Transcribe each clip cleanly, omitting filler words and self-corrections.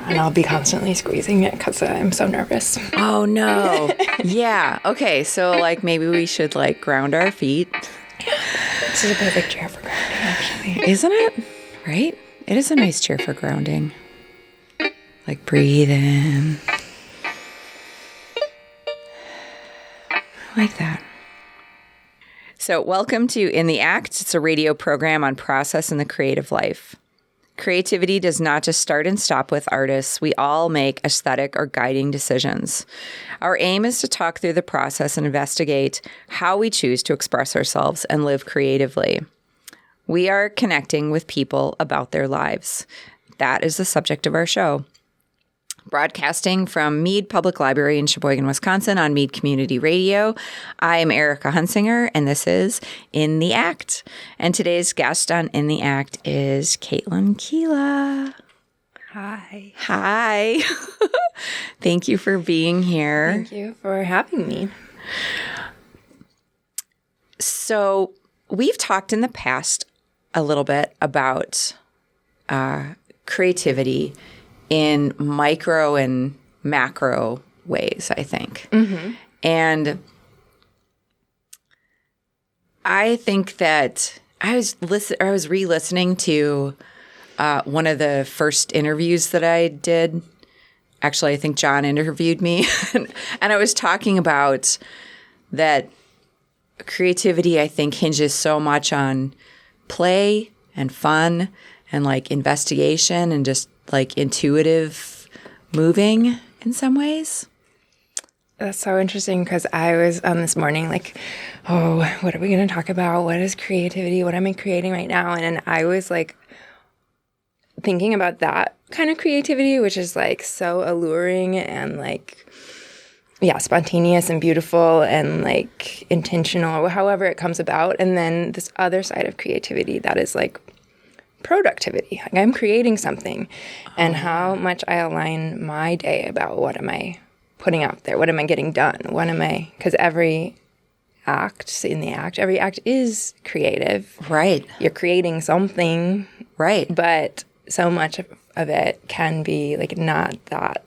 and I'll be constantly squeezing it because I'm so nervous. Oh, no. Yeah. Okay. So, like, maybe we should, like, ground our feet. This is a perfect chair for grounding, actually. Isn't it? Right? It is a nice chair for grounding. Like, breathe in. Like that. So, welcome to In the Act. It's a radio program on process in the creative life. Creativity does not just start and stop with artists. We all make aesthetic or guiding decisions. Our aim is to talk through the process and investigate how we choose to express ourselves and live creatively. We are connecting with people about their lives. That is the subject of our show. Broadcasting from Mead Public Library in Sheboygan, Wisconsin on Mead Community Radio. I am Erica Hunsinger, and this is In the Act. And today's guest on In the Act is Kaitlynn Kiela. Hi. Hi. Thank you for being here. Thank you for having me. So we've talked in the past a little bit about creativity in micro and macro ways, I think. Mm-hmm. And I think that I was re-listening to one of the first interviews that I did. Actually, I think John interviewed me. And I was talking about that creativity, I think, hinges so much on play and fun and like investigation and just like intuitive moving in some ways. That's so interesting because I was on this morning like, oh, what are we going to talk about? What is creativity? What am I creating right now? And I was like thinking about that kind of creativity, which is like so alluring and like, yeah, spontaneous and beautiful and like intentional, however it comes about. And then this other side of creativity that is like productivity. Like I'm creating something and how much I align my day about what am I putting out there? What am I getting done? Because every act is creative. Right. You're creating something. Right. But so much of it can be like not that.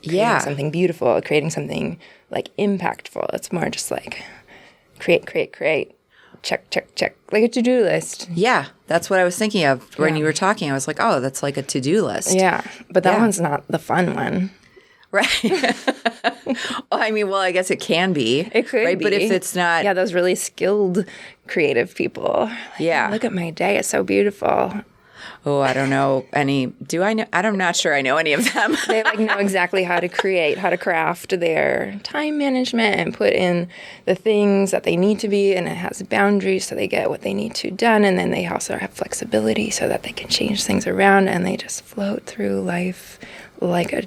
Creating something beautiful, creating something like impactful. It's more just like create. Check, check, check. Like a to-do list. Yeah, that's what I was thinking of when you were talking. I was like, oh, that's like a to-do list. Yeah, but that one's not the fun one. Right. Well, I guess it can be. It could right? be. But if it's not. Yeah, those really skilled creative people. Like, look at my day. It's so beautiful. Oh, I don't know any. Do I know? I'm not sure I know any of them. They like know exactly how to create, how to craft their time management and put in the things that they need to be, and it has boundaries so they get what they need to done, and then they also have flexibility so that they can change things around, and they just float through life like a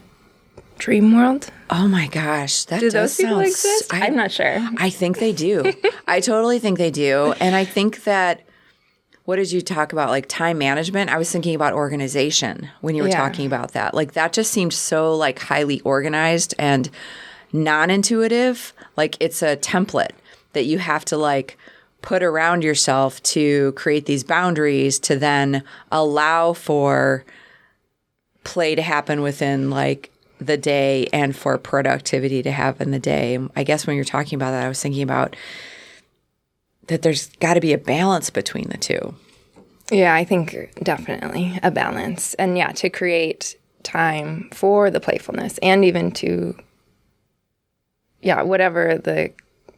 dream world. Oh my gosh, that do does those people sound exist? I'm not sure. I think they do. I totally think they do, and I think that. What did you talk about? Like time management? I was thinking about organization when you were talking about that. Like that just seemed so like highly organized and non-intuitive. Like it's a template that you have to like put around yourself to create these boundaries to then allow for play to happen within like the day and for productivity to happen the day. I guess when you're talking about that, I was thinking about that there's got to be a balance between the two. Yeah, I think definitely a balance. And yeah, to create time for the playfulness and even to, whatever the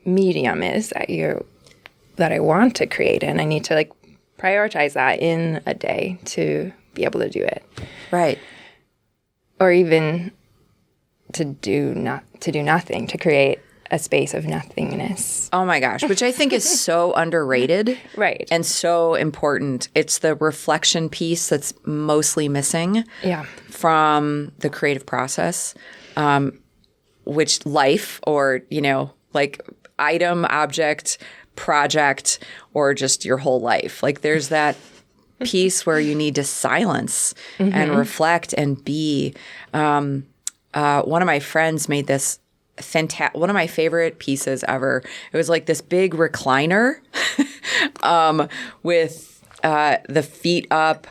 medium is that I want to create in, I need to like prioritize that in a day to be able to do it. Right. Or even to do nothing, to create a space of nothingness. Oh my gosh, which I think is so underrated. Right. And so important. It's the reflection piece that's mostly missing from the creative process, which life or, like item, object, project, or just your whole life. Like there's that piece where you need to silence and reflect and be. One of my friends made this one of my favorite pieces ever. It was like this big recliner with the feet up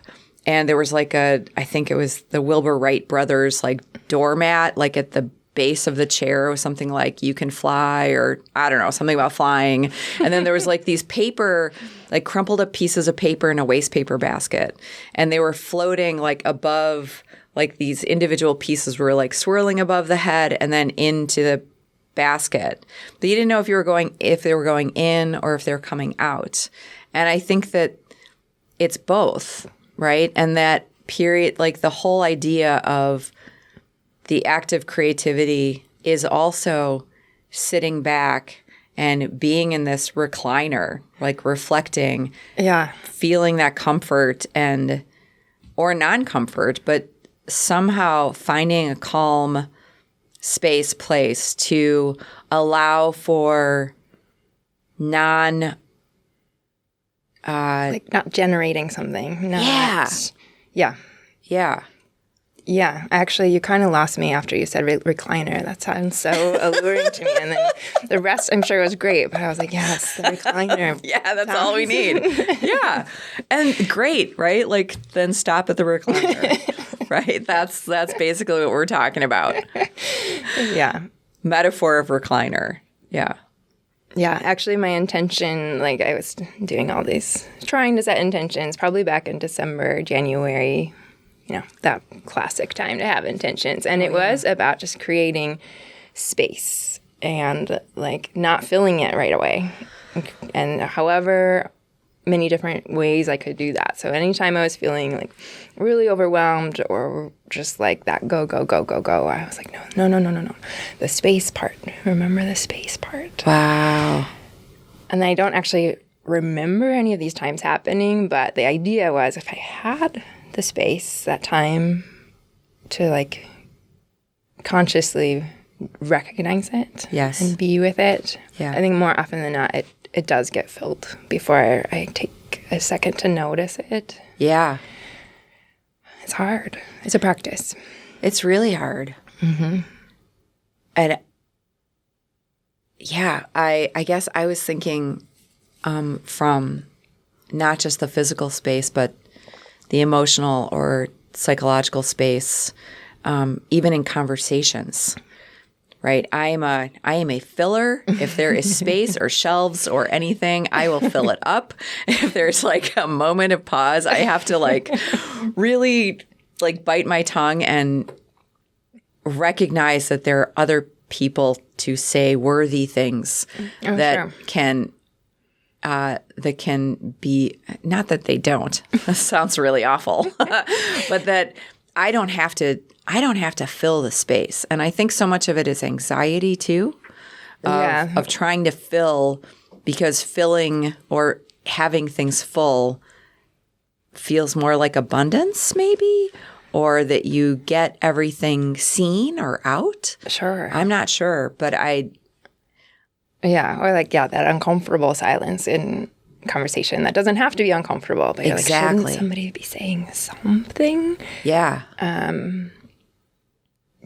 And there was like I think it was the Wilbur Wright brothers, like doormat, like at the base of the chair was something like "You Can Fly," or I don't know, something about flying. And then there was like these paper, like crumpled up pieces of paper in a waste paper basket. And they were floating like above, like these individual pieces were like swirling above the head and then into the basket. But you didn't know if they were going in or if they were coming out. And I think that it's both, right? And that period, like the whole idea of the act of creativity is also sitting back and being in this recliner, like reflecting, feeling that comfort or non-comfort, but somehow finding a calm place to allow for like not generating something. Yeah. Actually, you kind of lost me after you said recliner. That sounds so alluring to me. And then the rest, I'm sure, was great. But I was like, yes, the recliner. Yeah, that's all we need. Yeah. And great, right? Like, then stop at the recliner, right? That's basically what we're talking about. Yeah. Metaphor of recliner. Yeah. Yeah, actually, my intention, like I was doing all these, trying to set intentions, probably back in December, January, that classic time to have intentions. And it was about just creating space and like not filling it right away. And however many different ways I could do that. So anytime I was feeling like really overwhelmed or just like that go, I was like, no. The space part. Remember the space part. Wow. And I don't actually remember any of these times happening, but the idea was if I had the space, that time to like consciously recognize it and be with it. Yeah. I think more often than not, it does get filled before I take a second to notice it. Yeah. It's hard. It's a practice. It's really hard. Mm-hmm. And yeah, I guess I was thinking from not just the physical space, but the emotional or psychological space, even in conversations, right? I am a filler. If there is space or shelves or anything, I will fill it up. If there's like a moment of pause, I have to like really like bite my tongue and recognize that there are other people to say worthy things can be, not that they don't, that sounds really awful, but that I don't have to fill the space. And I think so much of it is anxiety too, of trying to fill, because filling or having things full feels more like abundance maybe, or that you get everything seen or out. Sure. I'm not sure, but yeah, or like, that uncomfortable silence in conversation that doesn't have to be uncomfortable, but you're like, shouldn't somebody be saying something? Yeah.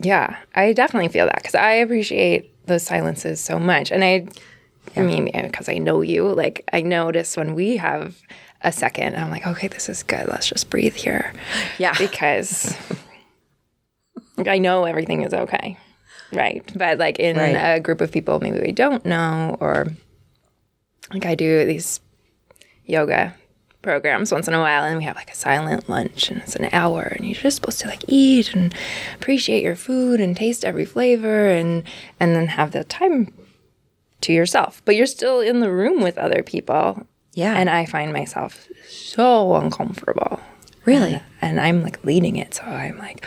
Yeah, I definitely feel that because I appreciate those silences so much. And I mean, because I know you, like I notice when we have a second, I'm like, okay, this is good. Let's just breathe here. Yeah. Because I know everything is okay. Right. But like in a group of people maybe we don't know, or like I do these yoga programs once in a while and we have like a silent lunch and it's an hour and you're just supposed to like eat and appreciate your food and taste every flavor and then have the time to yourself. But you're still in the room with other people. Yeah. And I find myself so uncomfortable. Really? And I'm like leading it. So I'm like,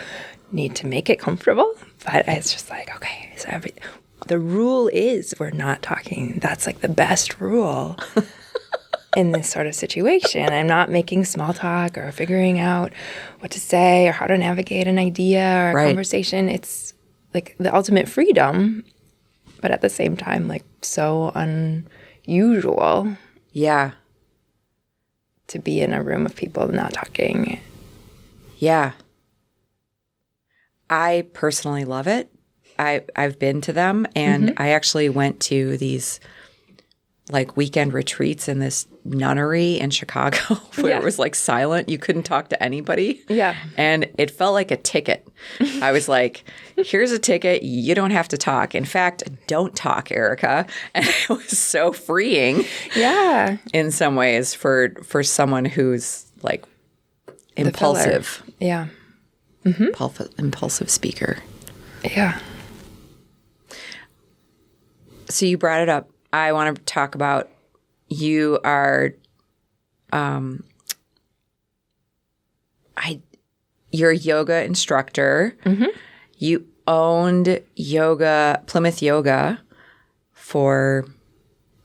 need to make it comfortable. But it's just like, okay, so the rule is we're not talking. That's like the best rule in this sort of situation. I'm not making small talk or figuring out what to say or how to navigate an idea or a conversation. It's like the ultimate freedom, but at the same time, like so unusual. Yeah. To be in a room of people not talking. Yeah. I personally love it. I've been to them, and I actually went to these like weekend retreats in this nunnery in Chicago where it was like silent. You couldn't talk to anybody. Yeah. And it felt like a ticket. I was like, here's a ticket. You don't have to talk. In fact, don't talk, Erica. And it was so freeing. Yeah. In some ways for someone who's like impulsive. Yeah. Impulsive speaker. Yeah. So you brought it up. I want to talk about you are you're a yoga instructor. Mm-hmm. You owned Plymouth Yoga for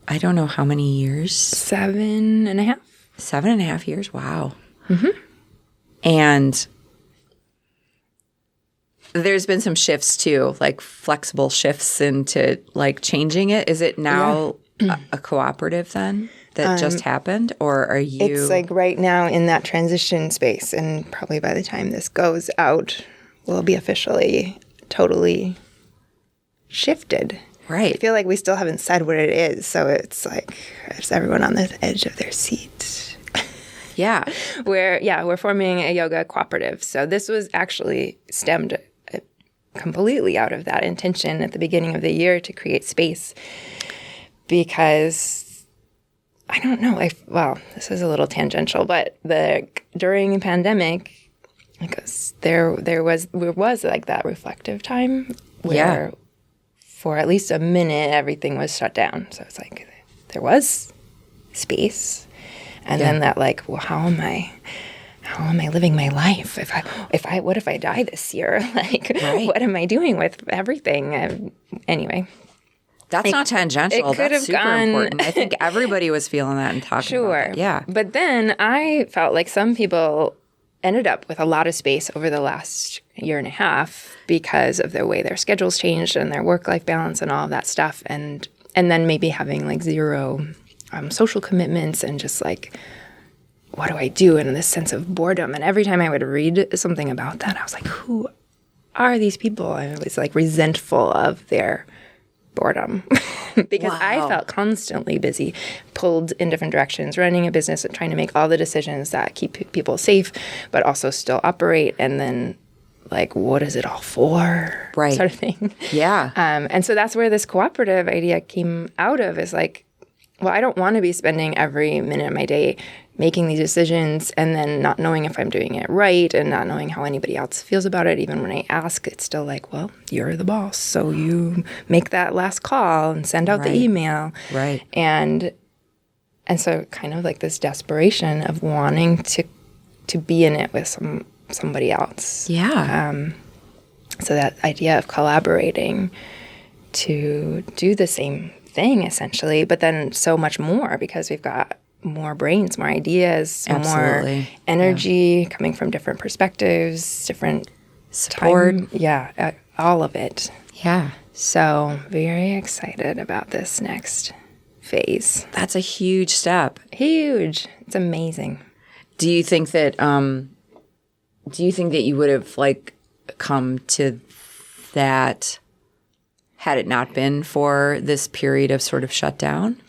I don't know how many years. 7.5. 7.5 years. Wow. Mm-hmm. And there's been some shifts too, like flexible shifts into like changing it. Is it now a cooperative then that just happened, or are you? It's like right now in that transition space, and probably by the time this goes out, we'll be officially totally shifted. Right. I feel like we still haven't said what it is, so it's like it's everyone on the edge of their seat. Yeah. We're forming a yoga cooperative. So this was actually stemmed completely out of that intention at the beginning of the year to create space, because I don't know. Well, this is a little tangential, but during the pandemic, because there was like that reflective time where for at least a minute everything was shut down. So it's like there was space, and then that like, well, how am I living my life? What if I die this year? Like, what am I doing with everything? Anyway. That's not tangential. That's super important. I think everybody was feeling that and talking about it. Yeah. But then I felt like some people ended up with a lot of space over the last year and a half because of the way their schedules changed and their work-life balance and all of that stuff. And then maybe having like zero social commitments and just like, what do I do? And this sense of boredom. And every time I would read something about that, I was like, who are these people? I was like resentful of their boredom because I felt constantly busy, pulled in different directions, running a business and trying to make all the decisions that keep people safe, but also still operate. And then like, what is it all for? Right. Sort of thing. Yeah. And so that's where this cooperative idea came out of, is like, well, I don't want to be spending every minute of my day making these decisions and then not knowing if I'm doing it right and not knowing how anybody else feels about it. Even when I ask, it's still like, well, you're the boss, so you make that last call and send out the email. Right. And so kind of like this desperation of wanting to be in it with somebody else. Yeah. So that idea of collaborating to do the same thing essentially, but then so much more because we've got more brains, more ideas, more energy coming from different perspectives, different support. All of it. Yeah. So very excited about this next phase. That's a huge step. Huge. It's amazing. Do you think that you would have like come to that had it not been for this period of sort of shutdown?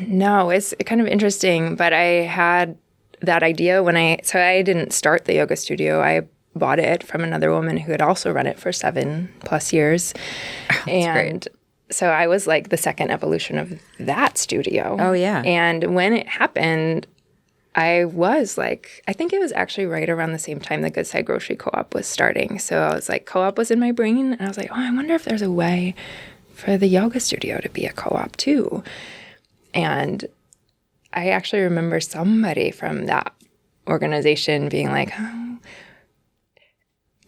No, it's kind of interesting, but I had that idea so I didn't start the yoga studio. I bought it from another woman who had also run it for 7+ years. Oh, and great. So I was like the second evolution of that studio. Oh, yeah. And when it happened, I was like, I think it was actually right around the same time the Good Side Grocery Co-op was starting. So I was like, co-op was in my brain. And I was like, oh, I wonder if there's a way for the yoga studio to be a co-op too. And I actually remember somebody from that organization being like, oh,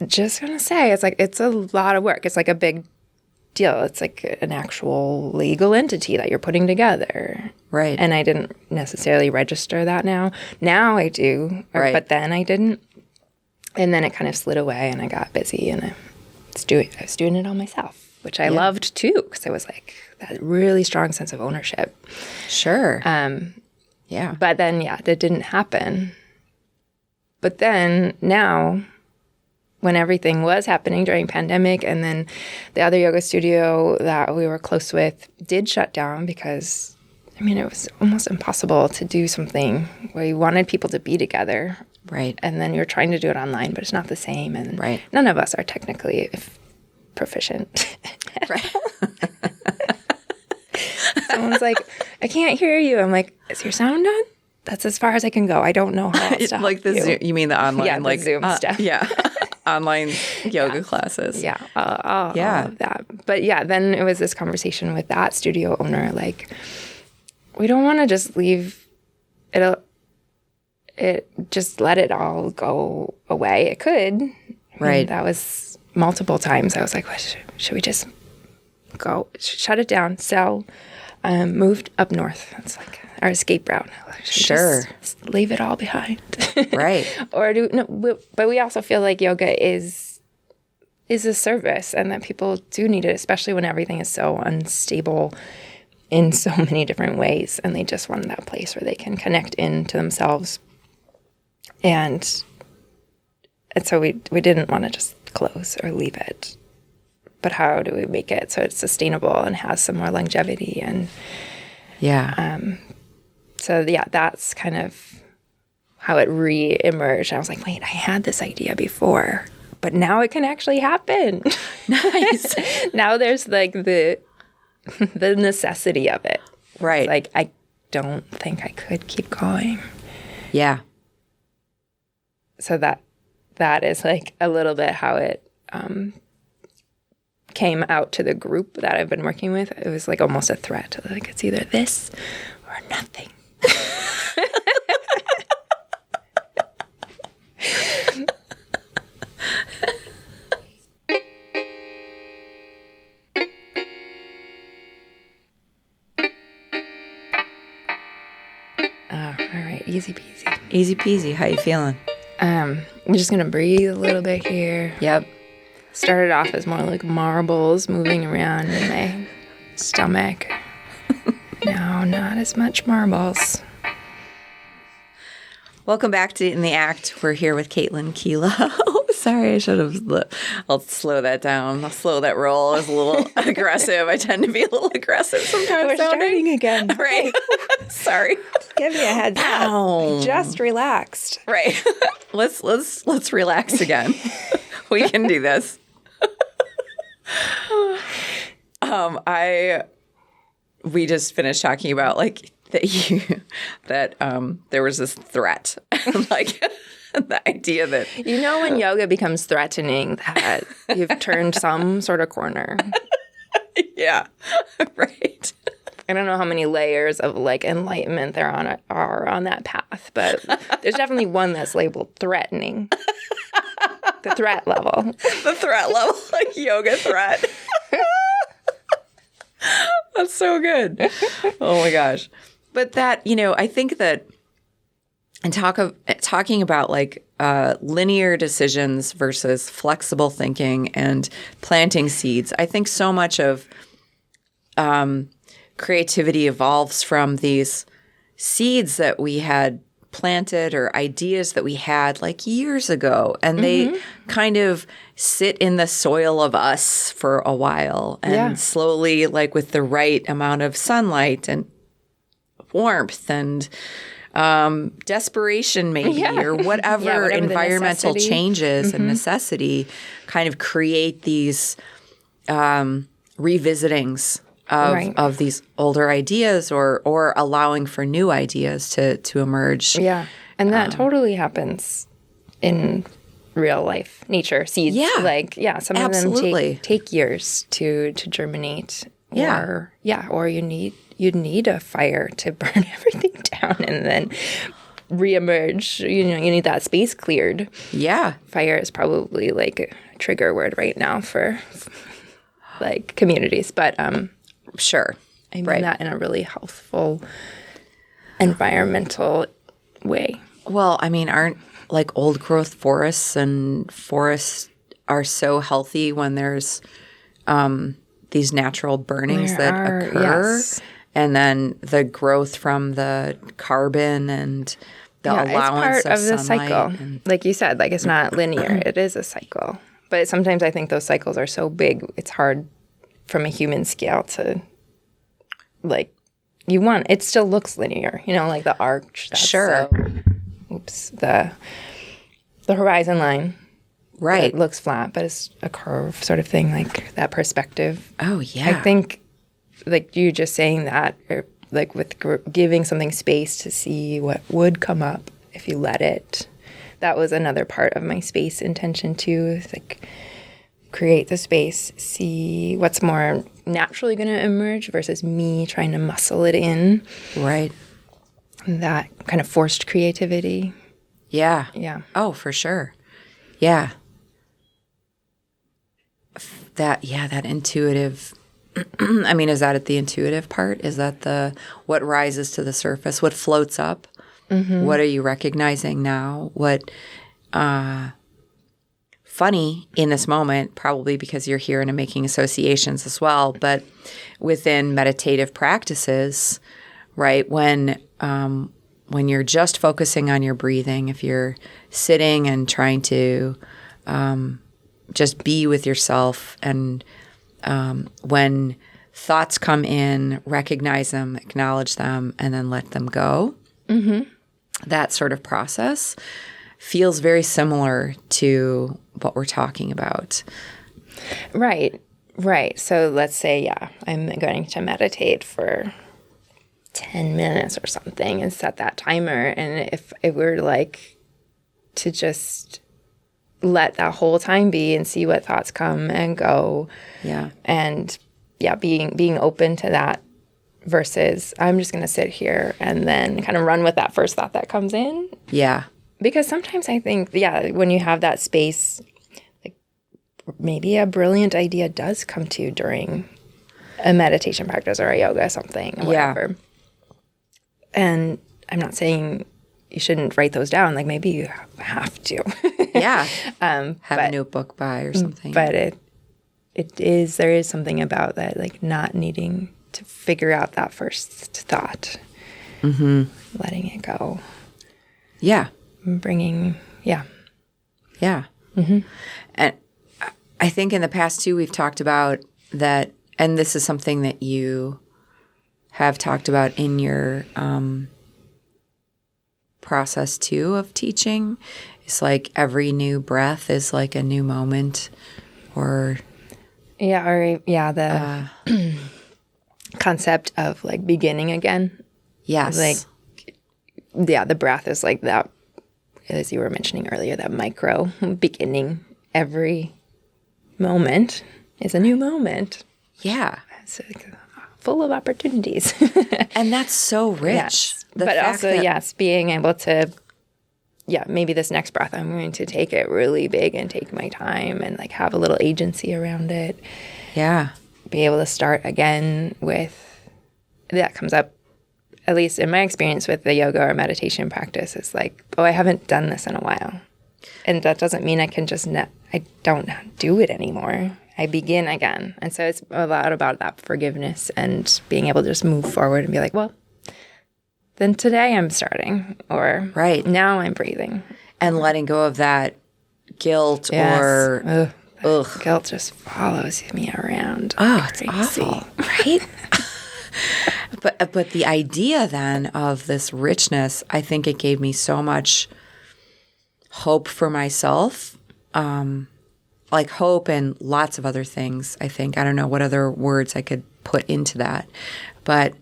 just gonna say, it's like, it's a lot of work. It's like a big deal. It's like an actual legal entity that you're putting together. Right. And I didn't necessarily register that now. Now I do, but then I didn't. And then it kind of slid away and I got busy and I was doing it all myself, which I loved too, because it was like that really strong sense of ownership. Sure. Yeah. But then, that didn't happen. But then now when everything was happening during pandemic, and then the other yoga studio that we were close with did shut down because, I mean, it was almost impossible to do something where you wanted people to be together. Right. And then you're trying to do it online, but it's not the same. And right. none of us are technically proficient. Right. Someone's like, I can't hear you. I'm like, is your sound done? That's as far as I can go. I don't know how else to Like the help Zoom, you mean the online, yeah, like the Zoom stuff. Yeah. Online yoga classes. Yeah. All of that. But yeah, then it was this conversation with that studio owner. Like, we don't want to just leave just let it all go away. It could. Right. And that was multiple times. I was like, should we just go, shut it down, sell, moved up north. It's like our escape route. Sure. Just leave it all behind. Right. But we also feel like yoga is a service and that people do need it, especially when everything is so unstable in so many different ways. And they just want that place where they can connect into themselves. And so we didn't want to just close or leave it. But how do we make it so it's sustainable and has some more longevity? And so that's kind of how it re-emerged. I was like, wait, I had this idea before, but now it can actually happen. Nice. Now there's like the necessity of it. Right. It's like, I don't think I could keep going. Yeah. So that is like a little bit how it came out to the group that I've been working with. It was like almost a threat. Like, it's either this or nothing. All right, easy peasy. Easy peasy. How you feeling? I'm just gonna breathe a little bit here. Yep. Started off as more like marbles moving around in my stomach. Now, not as much marbles. Welcome back to In the Act. We're here with Kaitlynn Kiela. Sorry, I should have. I'll slow that down. I'll slow that roll. It's a little aggressive. I tend to be a little aggressive sometimes. We're starting again. Right. Sorry. Give me a heads up. Just relaxed. Right. Let's relax again. We can do this. We just finished talking about like that there was this threat, like the idea that when yoga becomes threatening, that you've turned some sort of corner. Yeah, right. I don't know how many layers of like enlightenment there are on that path, but there's definitely one that's labeled threatening. The threat level. The threat level, like yoga threat. That's so good. Oh my gosh. But that, I think that, and talking about like linear decisions versus flexible thinking and planting seeds, I think so much of creativity evolves from these seeds that we had planted or ideas that we had like years ago, and they kind of sit in the soil of us for a while, and slowly, like with the right amount of sunlight and warmth and desperation maybe or whatever environmental changes and necessity kind of create these revisitings of these older ideas or allowing for new ideas to emerge. Yeah. And that totally happens in real life, nature, seeds. Yeah. Like, some of them take years to germinate. Or you'd need a fire to burn everything down and then reemerge. You need that space cleared. Yeah. Fire is probably like a trigger word right now for like communities. But sure. I mean that in a really healthful, environmental way. Well, I mean, aren't like old growth forests and forests are so healthy when there's these natural burnings occur. Yes. And then the growth from the carbon and the yeah, allowance it's part of the sunlight cycle. and- Like you said, like it's not linear. It is a cycle. But sometimes I think those cycles are so big, it's hard from a human scale to like it still looks linear, like the arch. That's Sure. The horizon line. Right. It looks flat, but it's a curve sort of thing, like that perspective. Oh, yeah. I think like you just saying that, or like with giving something space to see what would come up if you let it. That was another part of my space intention too. Is like create the space, see what's more naturally going to emerge versus me trying to muscle it in. Right. That kind of forced creativity. Yeah. Yeah. Oh, for sure. Yeah. That intuitive, I mean, is that at the intuitive part? Is that what rises to the surface? What floats up? Mm-hmm. What are you recognizing now? What, funny in this moment, probably because you're here and I'm making associations as well, but within meditative practices, right, when you're just focusing on your breathing, if you're sitting and trying to just be with yourself, and when thoughts come in, recognize them, acknowledge them, and then let them go. Mm-hmm. That sort of process feels very similar to what we're talking about. Right. So let's say, I'm going to meditate for 10 minutes or something and set that timer. And if it were like to just let that whole time be and see what thoughts come and go. Yeah. And being open to that versus I'm just going to sit here and then kind of run with that first thought that comes in. Yeah. Because sometimes I think, when you have that space, like maybe a brilliant idea does come to you during a meditation practice or a yoga something or whatever. Yeah. And I'm not saying you shouldn't write those down. Like maybe you have to. Yeah. Have a notebook by or something. But there is something about that, like not needing to figure out that first thought. Mm-hmm. Letting it go. Yeah. Bringing, Yeah. Mm-hmm. And I think in the past too, we've talked about that, and this is something that you have talked about in your process too of teaching. It's like every new breath is like a new moment, or the concept of like beginning again. Yes. Like, the breath is like that, as you were mentioning earlier, that micro beginning. Every moment is a new moment. Yeah. It's like full of opportunities. And that's so rich. Yes. But also, being able to, maybe this next breath, I'm going to take it really big and take my time and like have a little agency around it. Yeah. Be able to start again with, that comes up, at least in my experience with the yoga or meditation practice, is like, I haven't done this in a while. And that doesn't mean I can just, I don't do it anymore. I begin again. And so it's a lot about that forgiveness and being able to just move forward and be like, well, then today I'm starting, or now I'm breathing. And letting go of that guilt or... Guilt just follows me around. Oh, it's awful, right? But the idea then of this richness, I think it gave me so much hope for myself, like hope and lots of other things, I think. I don't know what other words I could put into that. But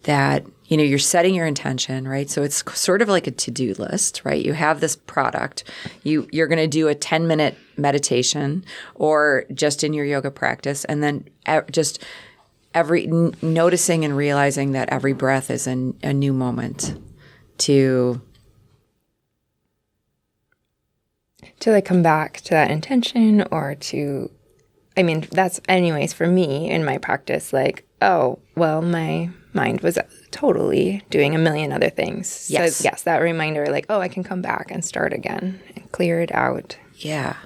that you're setting your intention, right? So it's sort of like a to-do list, right? You have this product. You're going to do a 10-minute meditation or just in your yoga practice, and then just noticing and realizing that every breath is a new moment to like come back to that intention, or to, I mean, that's anyways for me in my practice, like, oh, well, my mind was totally doing a million other things. Yes. So yes, that reminder, like, oh, I can come back and start again and clear it out. Yeah.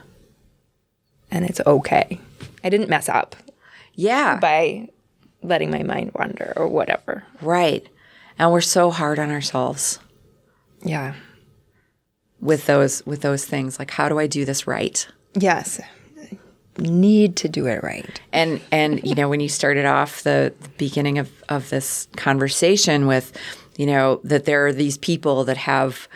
And it's okay. I didn't mess up. Yeah. By letting my mind wander or whatever. Right. And we're so hard on ourselves. Yeah. with those things. Like, how do I do this right? Yes. Need to do it right. And when you started off the beginning of this conversation with, that there are these people that have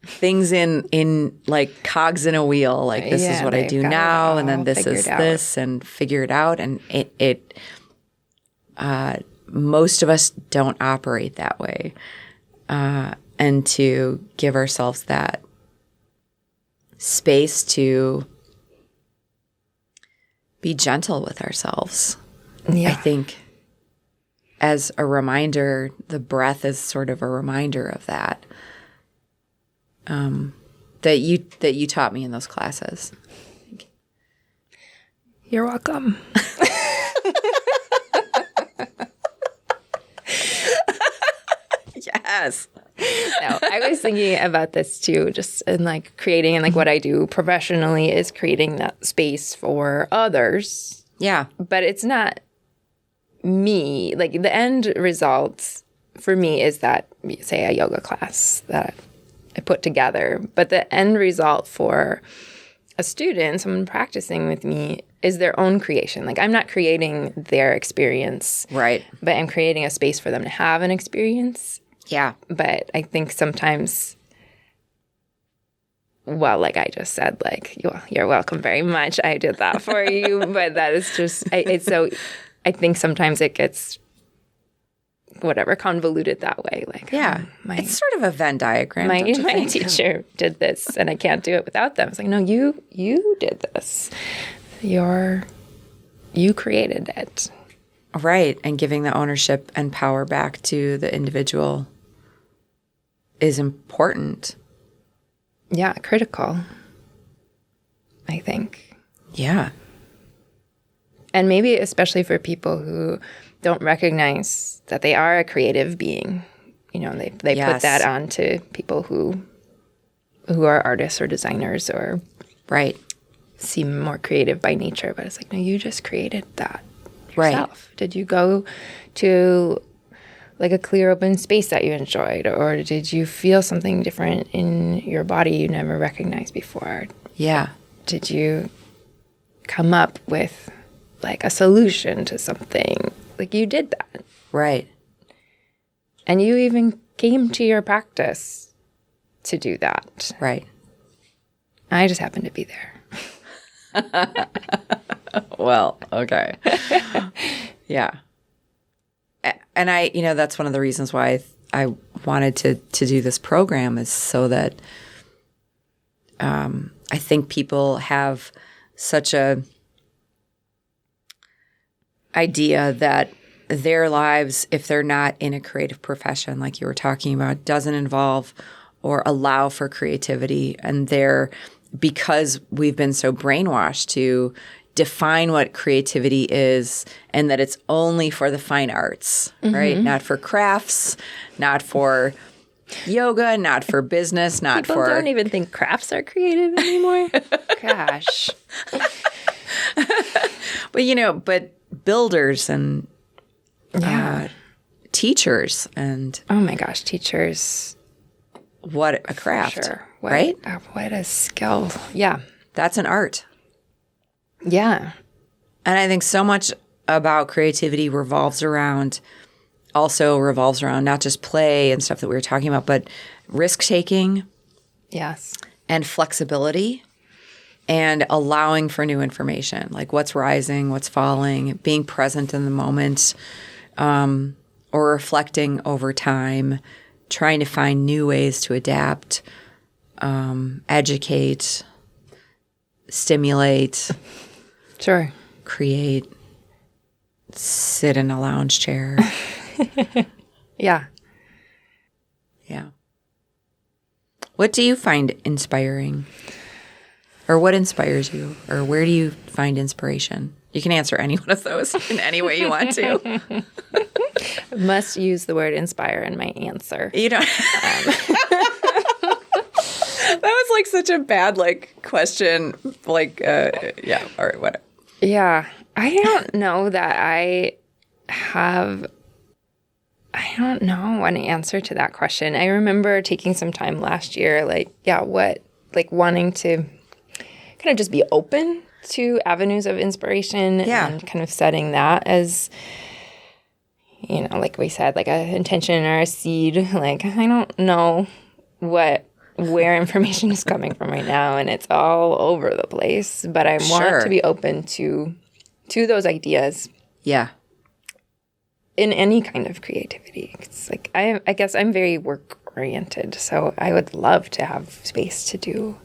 things in like cogs in a wheel, like this is what I do now, and then this is this, and figure it out. And it most of us don't operate that way. And to give ourselves that space to be gentle with ourselves. Yeah. I think as a reminder, the breath is sort of a reminder of that. That you taught me in those classes. You're welcome. Yes. No, I was thinking about this too, just in like creating, and like what I do professionally is creating that space for others. Yeah. But it's not me. Like the end results for me is that, say, a yoga class that I put together. But the end result for a student, someone practicing with me, is their own creation. Like I'm not creating their experience. Right. But I'm creating a space for them to have an experience. Yeah. But I think sometimes, well, like I just said, like, you're welcome very much. I did that for you. But that is just, it's so, I think sometimes it gets, whatever, convoluted that way. Like, Yeah. It's sort of a Venn diagram. My teacher did this and I can't do it without them. It's like, no, you did this. You created it. Right. And giving the ownership and power back to the individual is important. Yeah, critical, I think. Yeah. And maybe especially for people who don't recognize that they are a creative being. They Yes. put that on to people who are artists or designers or Right. seem more creative by nature. But it's like, no, you just created that Right. yourself. Did you go to like a clear open space that you enjoyed, or did you feel something different in your body you never recognized before? Yeah. Did you come up with like a solution to something? Like you did that. Right. And you even came to your practice to do that. Right. I just happened to be there. Well, okay. Yeah. And that's one of the reasons why I wanted to do this program, is so that I think people have such a idea that their lives, if they're not in a creative profession, like you were talking about, doesn't involve or allow for creativity. And because we've been so brainwashed to define what creativity is, and that it's only for the fine arts, right? Not for crafts, not for yoga, not for business, not People for... don't even think crafts are creative anymore. Gosh. But builders and Yeah. teachers and... Oh my gosh, teachers. What a craft, Sure. right? What a skill. Yeah. That's an art. Yeah. And I think so much about creativity revolves around not just play and stuff that we were talking about, but risk-taking Yes. and flexibility and allowing for new information, like what's rising, what's falling, being present in the moment, or reflecting over time, trying to find new ways to adapt, educate, stimulate, Sure. create, sit in a lounge chair. Yeah. Yeah. What do you find inspiring? Or what inspires you? Or where do you find inspiration? You can answer any one of those in any way you want to. Must use the word inspire in my answer. You know, that was like such a bad question. Yeah. All right. Whatever. Yeah. I don't know that I have I don't know an answer to that question. I remember taking some time last year, wanting to kind of just be open to avenues of inspiration and kind of setting that as, like we said, like a intention or a seed. Like, I don't know where information is coming from right now, and it's all over the place, but I want to be open to those ideas. Yeah. In any kind of creativity. It's like, I guess I'm very work-oriented, so I would love to have space to do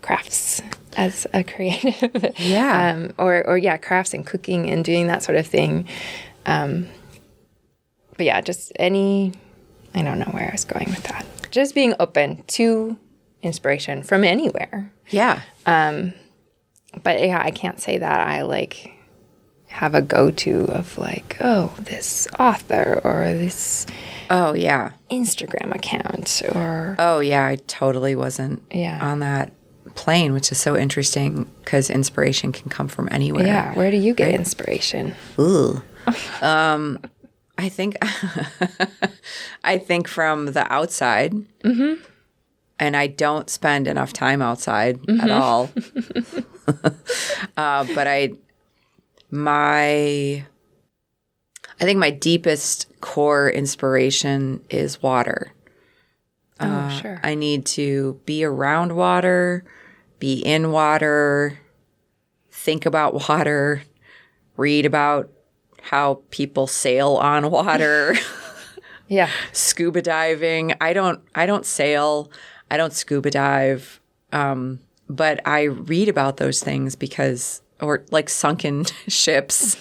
crafts as a creative. Yeah. Crafts and cooking and doing that sort of thing. But yeah, just I don't know where I was going with that. Just being open to inspiration from anywhere. Yeah. But yeah, I can't say that I have a go-to of this author or this Instagram account or I totally wasn't on that plane, which is so interesting because inspiration can come from anywhere. Yeah, where do you get inspiration? Ooh. I think from the outside. Mm-hmm. And I don't spend enough time outside at all. But I think my deepest core inspiration is water. Sure. I need to be around water, be in water, think about water, read about how people sail on water. Yeah. Scuba diving. I don't sail. I don't scuba dive. But I read about those things or like sunken ships,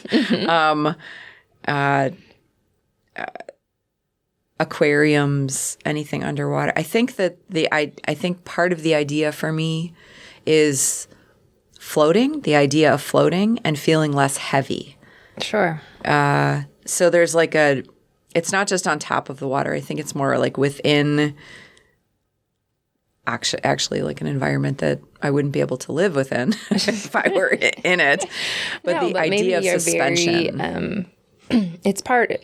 aquariums, anything underwater. I think that I think part of the idea for me is the idea of floating and feeling less heavy. Sure. So there's it's not just on top of the water. I think it's more like within actually like an environment that I wouldn't be able to live within if I were in it. But the idea of suspension.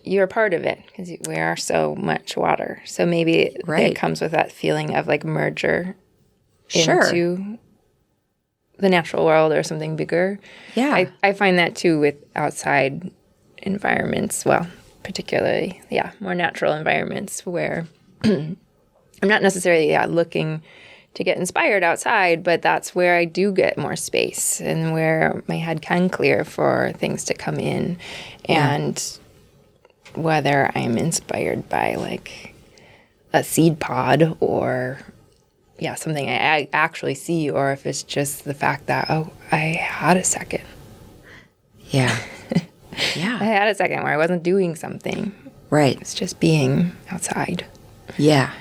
You're part of it because we are so much water. So maybe it comes with that feeling of merger into the natural world or something bigger. Yeah. I find that too with outside environments. Well, particularly, more natural environments where I'm not necessarily looking to get inspired outside, but that's where I do get more space and where my head can clear for things to come in. And whether I'm inspired by a seed pod or something I actually see, or if it's just the fact that, I had a second. Yeah. Yeah. I had a second where I wasn't doing something. Right. It's just being outside. Yeah.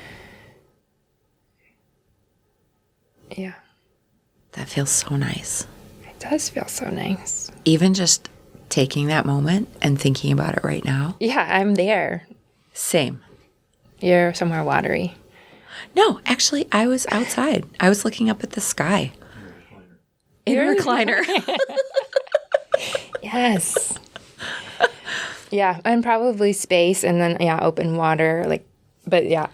Yeah. That feels so nice. It does feel so nice. Even just taking that moment and thinking about it right now. Yeah, I'm there. Same. You're somewhere watery. No, actually, I was outside. I was looking up at the sky. In a recliner. Yes. Yeah, and probably space and then, open water,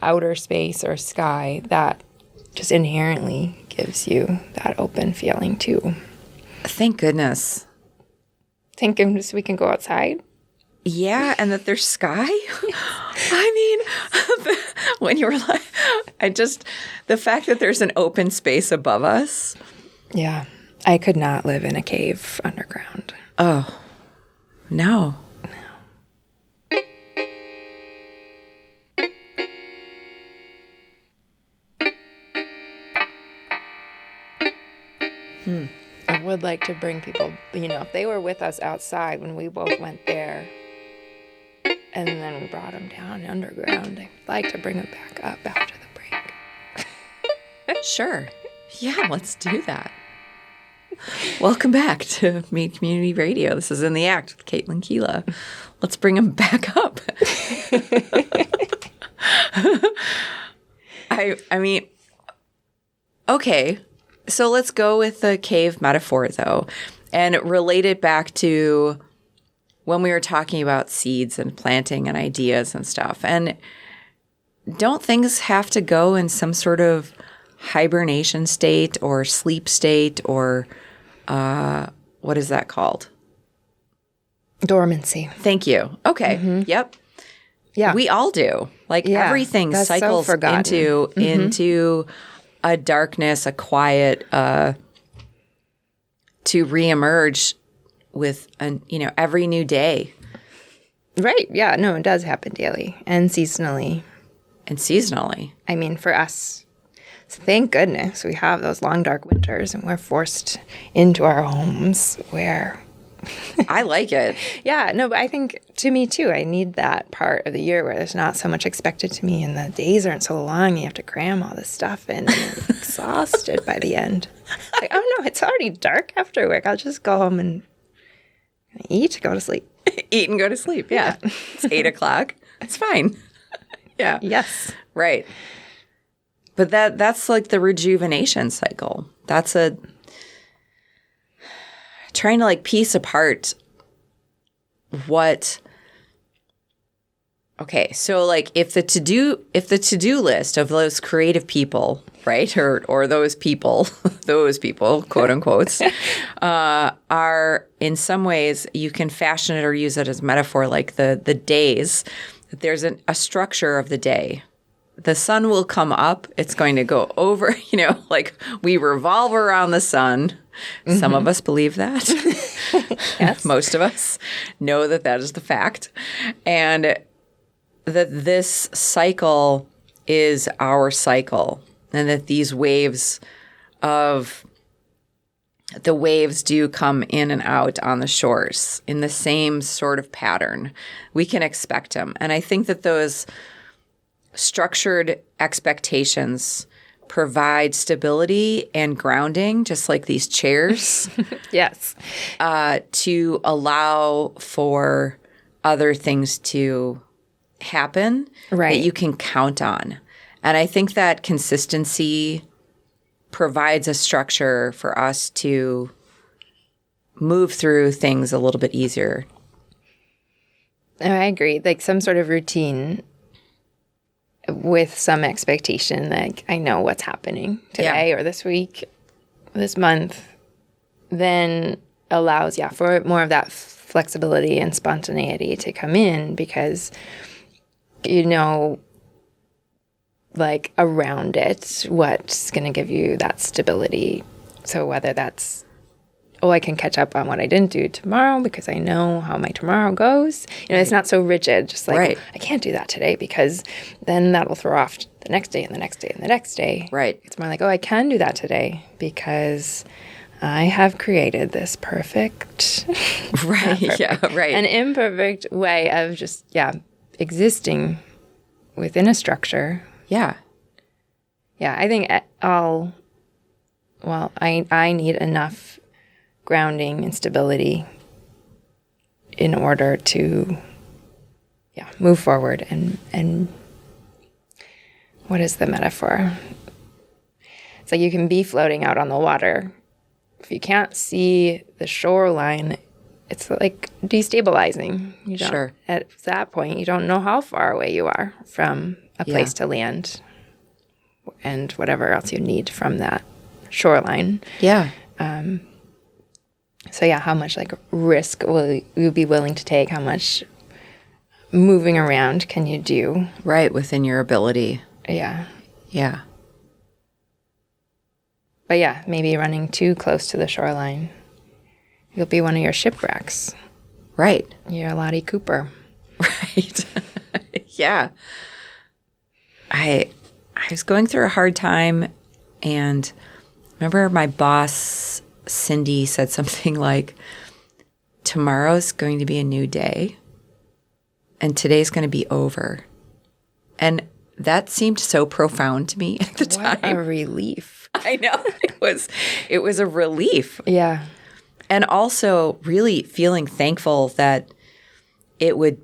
outer space or sky that just inherently gives you that open feeling too. Thank goodness. Thinking so we can go outside? Yeah, and that there's sky. I mean, when you were the fact that there's an open space above us. Yeah, I could not live in a cave underground. Oh, no. I would like to bring people, if they were with us outside when we both went there, and then we brought them down underground, I'd like to bring them back up after the break. Sure. Yeah, let's do that. Welcome back to Mead Community Radio. This is In the Act with Kaitlynn Kiela. Let's bring them back up. I mean, okay. So let's go with the cave metaphor, though, and relate it back to when we were talking about seeds and planting and ideas and stuff. And don't things have to go in some sort of hibernation state or sleep state or what is that called? Dormancy. Thank you. Okay. Yep. Yeah. We all do. Like everything that's cycles so forgotten. into a darkness, a quiet, to reemerge with every new day. Right. Yeah. No, it does happen daily and seasonally. I mean, for us, so thank goodness we have those long, dark winters and we're forced into our homes where. I like it. Yeah. No, but I think to me too, I need that part of the year where there's not so much expected to me and the days aren't so long. You have to cram all this stuff in and I'm exhausted by the end. Like, oh no, it's already dark after work. I'll just go home and eat, go to sleep. Eat and go to sleep. Yeah. It's 8:00. It's fine. Yeah. Yes. Right. But that's like the rejuvenation cycle. That's trying to like piece apart so like if the to-do list of those creative people, right, or those people quote unquote are in some ways you can fashion it or use it as metaphor like the days. There's a structure of the day. The sun will come up. It's going to go over, like we revolve around the sun. Mm-hmm. Some of us believe that. Yes. Most of us know that is the fact. And that this cycle is our cycle. And that these waves do come in and out on the shores in the same sort of pattern. We can expect them. And I think that those structured expectations provide stability and grounding, just like these chairs. Yes. To allow for other things to happen that you can count on. And I think that consistency provides a structure for us to move through things a little bit easier. I agree. Like some sort of routine with some expectation, like I know what's happening today or this week, this month, then allows, for more of that flexibility and spontaneity to come in because, like around it, what's going to give you that stability. So whether that's, I can catch up on what I didn't do tomorrow because I know how my tomorrow goes. It's not so rigid, just like, I can't do that today because then that will throw off the next day and the next day and the next day. Right. It's more like, I can do that today because I have created this perfect, an imperfect way of just, existing within a structure. Yeah. Yeah, I think I need enough grounding and stability in order to move forward and what is the metaphor? It's like you can be floating out on the water. If you can't see the shoreline, it's like destabilizing. You don't, sure. At that point, you don't know how far away you are from a place to land and whatever else you need from that shoreline. Yeah. So how much like risk will you be willing to take? How much moving around can you do? Right, within your ability. Yeah. Yeah. But maybe running too close to the shoreline. You'll be one of your shipwrecks. Right. You're Lottie Cooper. Right. Yeah. I was going through a hard time and remember my boss Cindy said something like, tomorrow's going to be a new day and today's going to be over. And that seemed so profound to me at the time. What a relief. I know. It was a relief. Yeah. And also really feeling thankful that the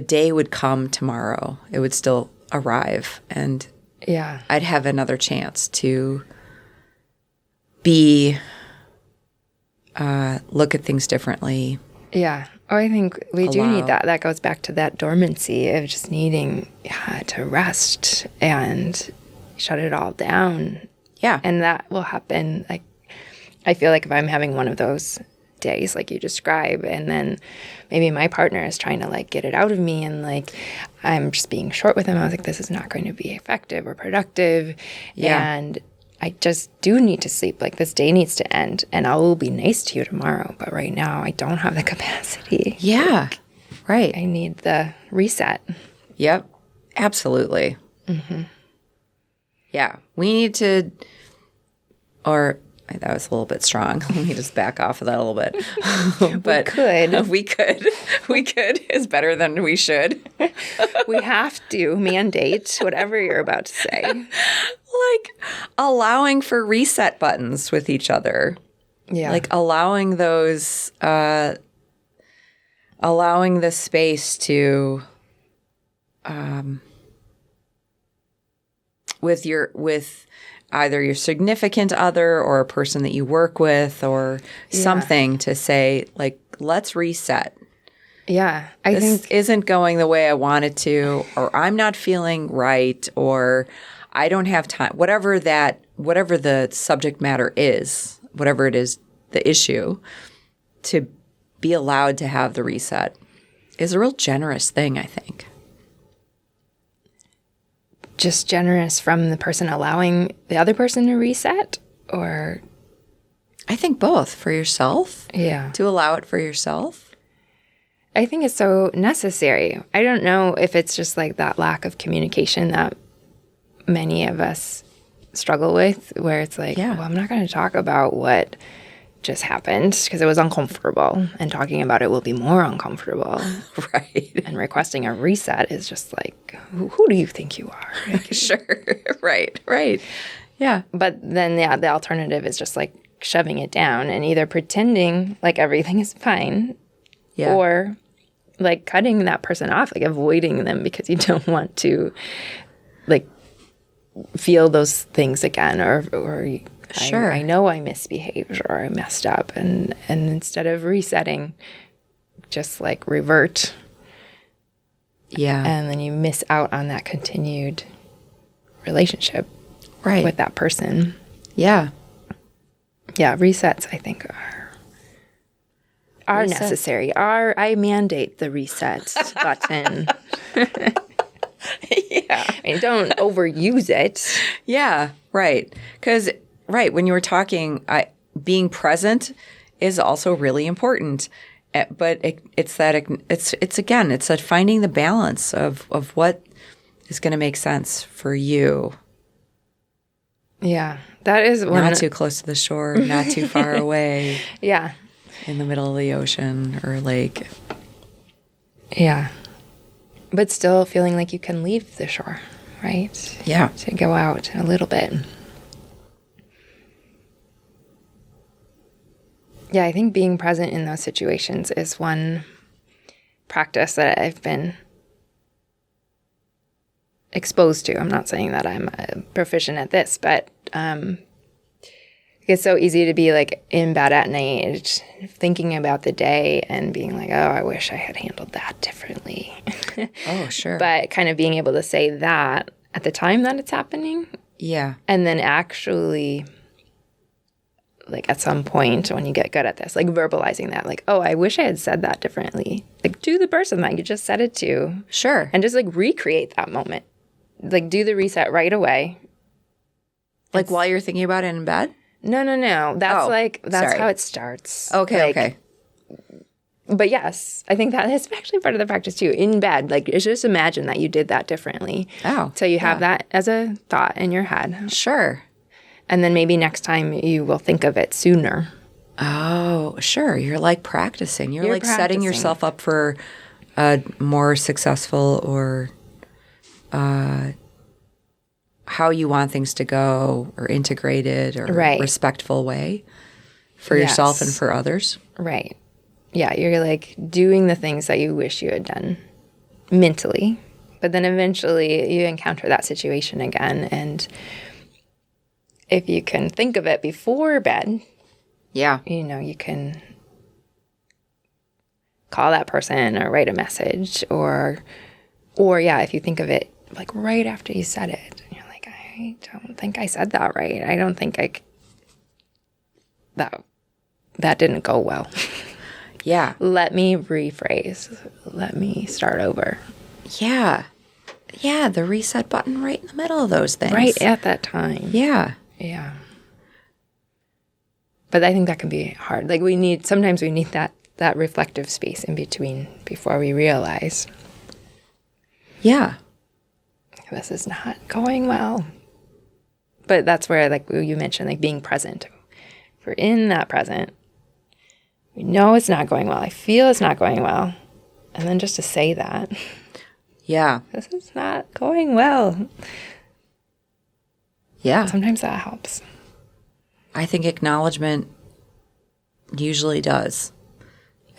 day would come tomorrow. It would still arrive and I'd have another chance to be look at things differently. Yeah. Oh, I think we do Allow. need that. That goes back to that dormancy of just needing to rest and shut it all down. Yeah. And that will happen. Like, I feel like if I'm having one of those days like you describe, and then maybe my partner is trying to like get it out of me, and like I'm just being short with him, I was like, this is not going to be effective or productive. Yeah. And I just do need to sleep. Like, this day needs to end, and I will be nice to you tomorrow. But right now, I don't have the capacity. Yeah. Right. I need the reset. Yep. Absolutely. Yeah. We need to, or that was a little bit strong. Let me just back off of that a little bit. But we could is better than we should. We have to mandate whatever you're about to say. Like allowing for reset buttons with each other. Yeah. Like allowing those, allowing the space to, with either your significant other or a person that you work with or something to say, like, let's reset. Yeah. I This think isn't going the way I want it to, or I'm not feeling right, or I don't have time, whatever the subject matter is, whatever it is, the issue, to be allowed to have the reset is a real generous thing, I think. just generous from the person allowing the other person to reset, or I think both, for yourself. yeah. To allow it for yourself. I think it's so necessary. I don't know if it's just like that lack of communication that many of us struggle with, where it's like, well, I'm not going to talk about what just happened because it was uncomfortable, and talking about it will be more uncomfortable. Right. And requesting a reset is just like, who do you think you are? Like, Sure. Right. Yeah. but then, the alternative is just like shoving it down and either pretending like everything is fine, or like cutting that person off, like avoiding them because you don't want to like feel those things again, or Sure. I know I misbehaved or I messed up, and instead of resetting, just like revert. Yeah. And then you miss out on that continued relationship with that person. Yeah. Yeah, resets I think are Reset. necessary. I mandate the reset button. Yeah. I mean, don't overuse it. Yeah. Right. Because, when you were talking, being present is also really important. But it's that finding the balance of what is going to make sense for you. Yeah, that is one. Not too close to the shore, not too far away. Yeah. In the middle of the ocean or lake. Yeah. But still feeling like you can leave the shore, right? Yeah. To go out a little bit. Yeah, I think being present in those situations is one practice that I've been exposed to. I'm not saying that I'm proficient at this, but it's so easy to be like in bed at night thinking about the day and being like, oh, I wish I had handled that differently. Oh, sure. But kind of being able to say that at the time that it's happening. Yeah. And then actually, like at some point when you get good at this, like verbalizing that, like, oh, I wish I had said that differently. Like to the person that you just said it to. Sure. And just like recreate that moment. Like do the reset right away. Like while you're thinking about it in bed? No. That's sorry. how it starts. Okay, like, okay. But yes, I think that is actually part of the practice too. In bed, like just imagine that you did that differently. Oh. So you have that as a thought in your head. Sure. And then maybe next time you will think of it sooner. Oh, sure. You're like practicing. You're like setting practicing. yourself up for a more successful or how you want things to go or integrated or respectful way for yourself and for others. Right. Yeah, you're like doing the things that you wish you had done mentally. But then eventually you encounter that situation again. And if you can think of it before bed, Yeah. You can call that person or write a message or yeah, if you think of it like right after you said it, you're like, I don't think I said that right. I don't think that didn't go well. Yeah. Let me rephrase. Let me start over. Yeah. Yeah, the reset button right in the middle of those things. Right at that time. Yeah. Yeah. But I think that can be hard. Like sometimes we need that reflective space in between before we realize. Yeah. This is not going well. But that's where, like you mentioned, like being present. If we're in that present, we know it's not going well. I feel it's not going well. And then just to say that. Yeah. This is not going well. Yeah. Sometimes that helps. I think acknowledgement usually does.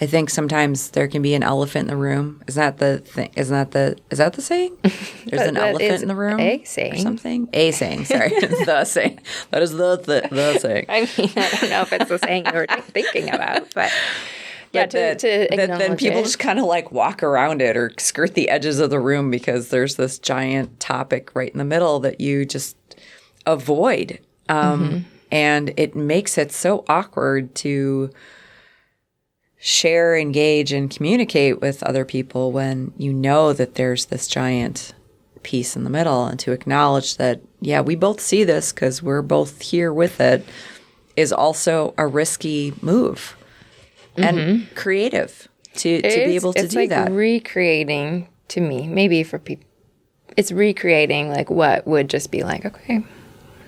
I think sometimes there can be an elephant in the room. Is that the thing? Is that the saying? There's an elephant in the room. A saying. Or something. A saying. Sorry, the saying. That is the saying. I mean, I don't know if it's the saying you were thinking about, but yeah, to acknowledge then people it. just kind of like walk around it or skirt the edges of the room because there's this giant topic right in the middle that you just avoid, and it makes it so awkward to share, engage, and communicate with other people when you know that there's this giant piece in the middle, and to acknowledge that, yeah, we both see this because we're both here with it is also a risky move and creative to be able to do like that. Recreating, to me, maybe for people, it's recreating like what would just be like, okay, I'm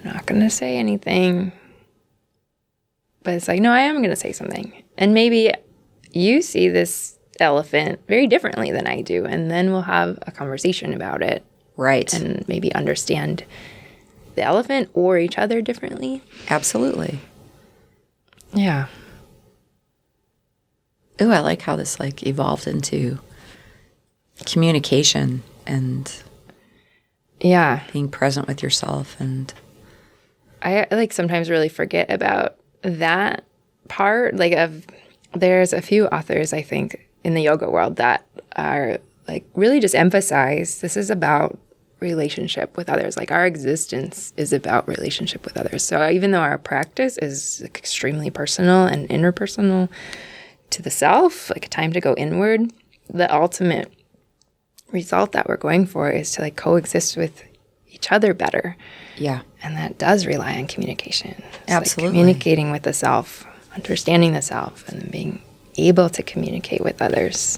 not going to say anything. But it's like, no, I am going to say something. And maybe you see this elephant very differently than I do. And then we'll have a conversation about it. Right. And maybe understand the elephant or each other differently. Absolutely. Yeah. Ooh, I like how this like evolved into communication and Yeah. being present with yourself. And I like sometimes really forget about that part. There's a few authors, I think, in the yoga world that are like really just emphasize this is about relationship with others. Like our existence is about relationship with others. So even though our practice is like extremely personal and interpersonal to the self, like a time to go inward, the ultimate result that we're going for is to like coexist with each other better. yeah, And that does rely on communication. It's absolutely. like communicating with the self, understanding the self, and then being able to communicate with others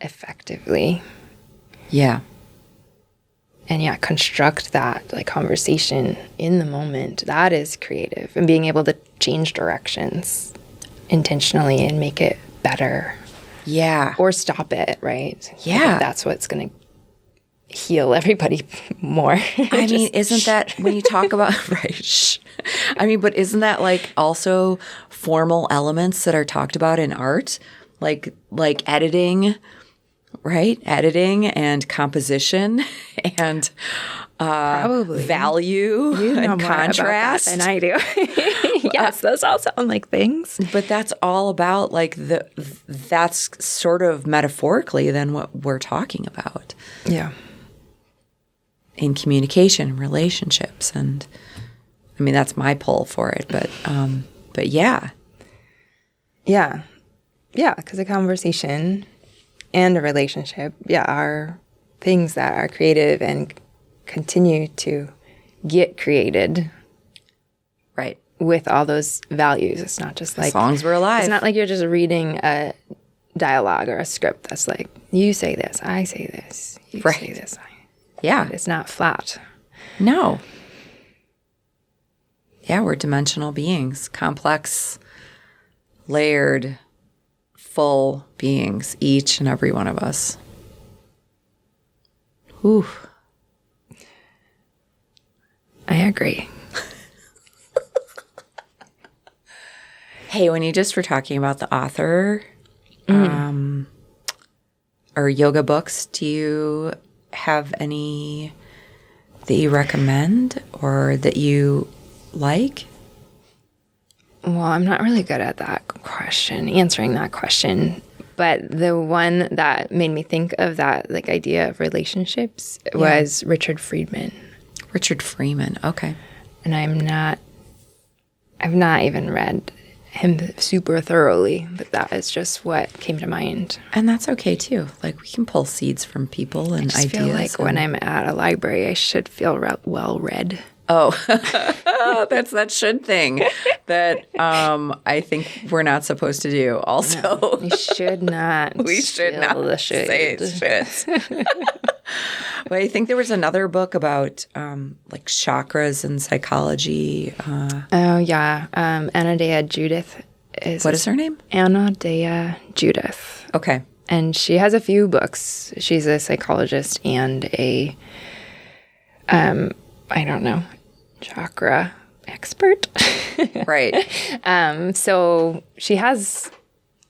effectively. Yeah. And yeah, construct that like conversation in the moment. That is creative. And being able to change directions intentionally and make it better. Yeah. Or stop it, right? Yeah. I think that's what's going to heal everybody more. I mean, isn't that when you talk about, right? I mean, but isn't that like also formal elements that are talked about in art? Like editing, right? Editing and composition and Probably value you know and more about contrast. that than I do. Yes, those all sound like things. But that's all about like that's sort of metaphorically then what we're talking about. Yeah. In communication and relationships. And I mean, that's my pull for it, but yeah. Yeah. Yeah, because a conversation and a relationship, are things that are creative and continue to get created. Right. With all those values. It's not just like... As long as we're alive. It's not like you're just reading a dialogue or a script that's like, you say this, I say this, you say this. Yeah. It's not flat. No. Yeah, we're dimensional beings, complex, layered, full beings, each and every one of us. Whew. I agree. Hey, when you just were talking about the author or yoga books, do you have any that you recommend or that you like? Well, I'm not really good at that question, answering that question. But the one that made me think of that like idea of relationships was Richard Friedman. Richard Freeman. Okay. And I've not even read him super thoroughly, but that is just what came to mind. And that's okay too. Like we can pull seeds from people and I just ideas. feel like when I'm at a library, I should feel well read. Oh, that's that should thing that I think we're not supposed to do. Also, No, we should not. We should not say should. But I think there was another book about like chakras and psychology. Oh yeah, Anodea Judith is. What is her name? Anodea Judith. Okay, and she has a few books. She's a psychologist and a, I don't know, chakra expert. right. So she has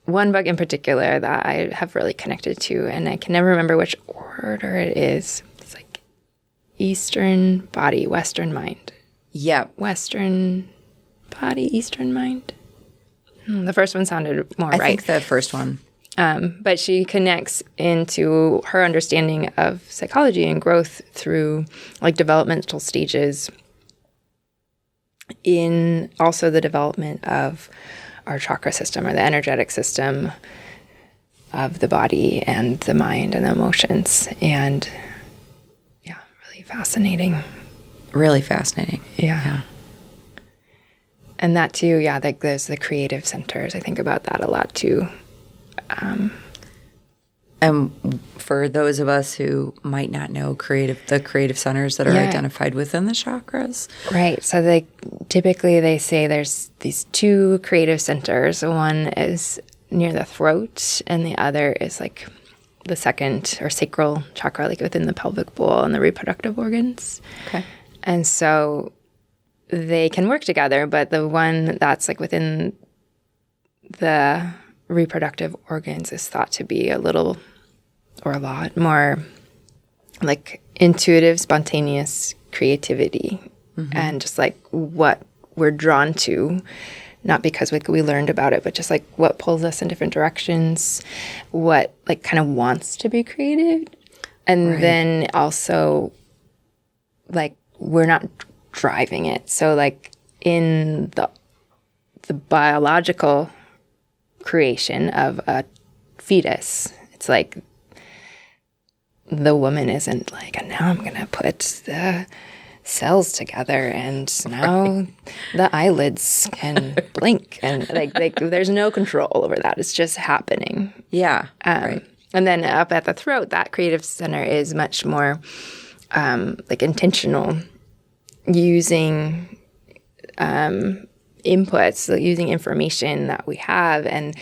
one book in particular that I have really connected to, and I can never remember which order it is. It's like Eastern body, Western mind. Yeah. Western body, Eastern mind. The first one sounded more I right. think the first one. But she connects into her understanding of psychology and growth through like developmental stages in also the development of our chakra system or the energetic system of the body and the mind and the emotions. And yeah, really fascinating. Really fascinating. Yeah. And that too, yeah, like there's the creative centers. I think about that a lot too. And for those of us who might not know the creative centers that are identified within the chakras. Right. So typically they say there's these two creative centers. One is near the throat and the other is like the second or sacral chakra, like within the pelvic bowl and the reproductive organs. Okay. And so they can work together, but the one that's like within the reproductive organs is thought to be a little or a lot more like intuitive, spontaneous creativity and just like what we're drawn to, not because we learned about it, but just like what pulls us in different directions, what like kind of wants to be creative. And then also like we're not driving it. So like in the biological creation of a fetus, it's like the woman isn't like, and now I'm going to put the cells together and now the eyelids can blink and like there's no control over that. It's just happening. Yeah. And then up at the throat, that creative center is much more like intentional, using inputs, using information that we have and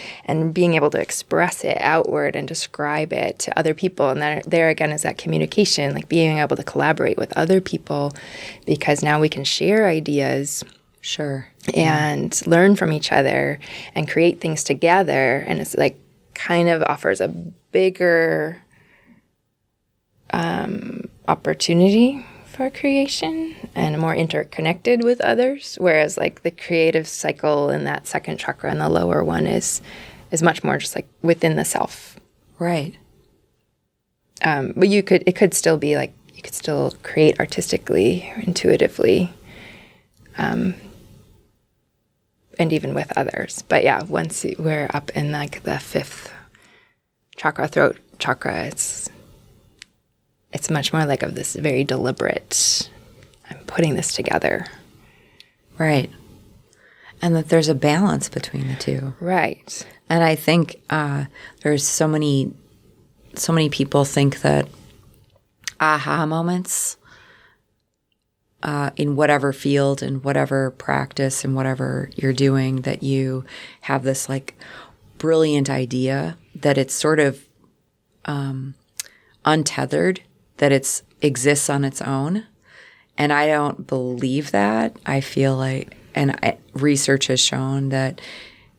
being able to express it outward and describe it to other people. And there again is that communication, like being able to collaborate with other people because now we can share ideas. Sure. And learn from each other and create things together. And it's like kind of offers a bigger opportunity for creation and more interconnected with others, whereas like the creative cycle in that second chakra and the lower one is much more just like within the self. Right. But it could still be like you could still create artistically or intuitively, and even with others. But yeah, once we're up in like the fifth chakra, throat chakra, it's much more like of this very deliberate, I'm putting this together. Right. And that there's a balance between the two. Right. And I think there's so many people think that aha moments in whatever field, in whatever practice, in whatever you're doing, that you have this like brilliant idea that it's sort of untethered, that it exists on its own. And I don't believe that. I feel like, research has shown that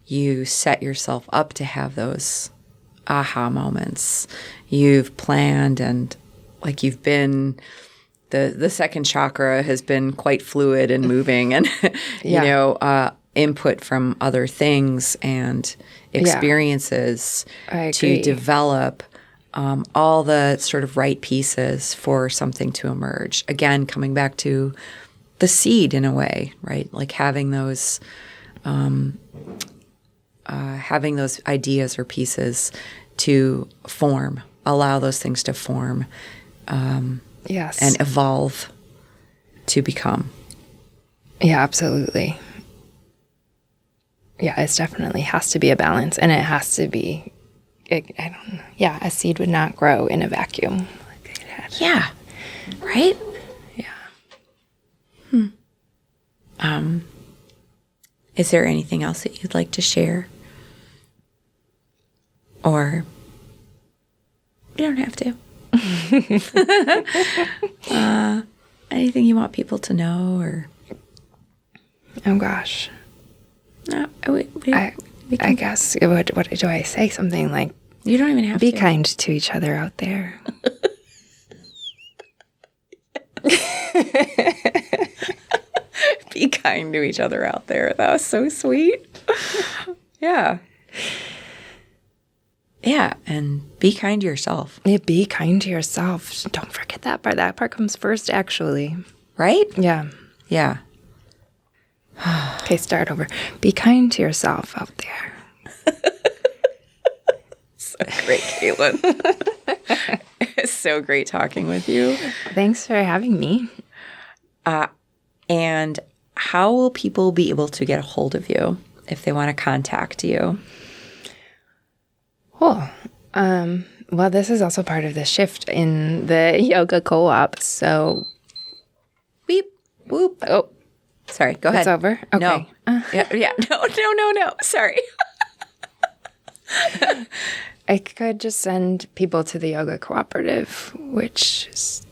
you set yourself up to have those aha moments. You've planned and like you've been, the second chakra has been quite fluid and moving and, input from other things and experiences I to agree. develop all the sort of right pieces for something to emerge. Again, coming back to the seed in a way, right? Like having those ideas or pieces to form, allow those things to form Yes. and evolve to become. Yeah, absolutely. Yeah, it's definitely has to be a balance, and it has to be. I don't know. Yeah, a seed would not grow in a vacuum. Like it had. Yeah. Right? Yeah. Is there anything else that you'd like to share? Or you don't have to. Anything you want people to know, or Oh gosh. no? I guess what do I say? Something like You don't even have be to. kind to each other out there. Be kind to each other out there. That was so sweet. Yeah. Yeah, and be kind to yourself. Yeah, be kind to yourself. Don't forget that part. That part comes first, actually. Right? Yeah. Yeah. Okay, start over. Be kind to yourself out there. So great, Kaitlynn. It's so great talking with you. Thanks for having me. And how will people be able to get a hold of you if they want to contact you? Cool. Well, this is also part of the shift in the yoga co-op. So, Beep, whoop. oh, Sorry, go ahead. it's over. Okay. No. Yeah. No. Sorry. I could just send people to the yoga cooperative, which is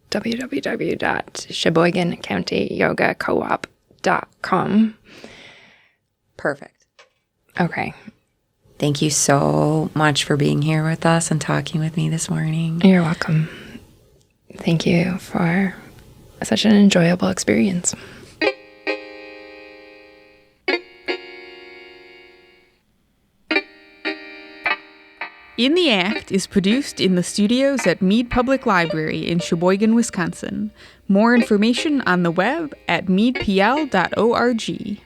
www.sheboygancountyyogacoop.com. Perfect. Okay. Thank you so much for being here with us and talking with me this morning. You're welcome. Thank you for such an enjoyable experience. In the Act is produced in the studios at Mead Public Library in Sheboygan, Wisconsin. More information on the web at meadpl.org.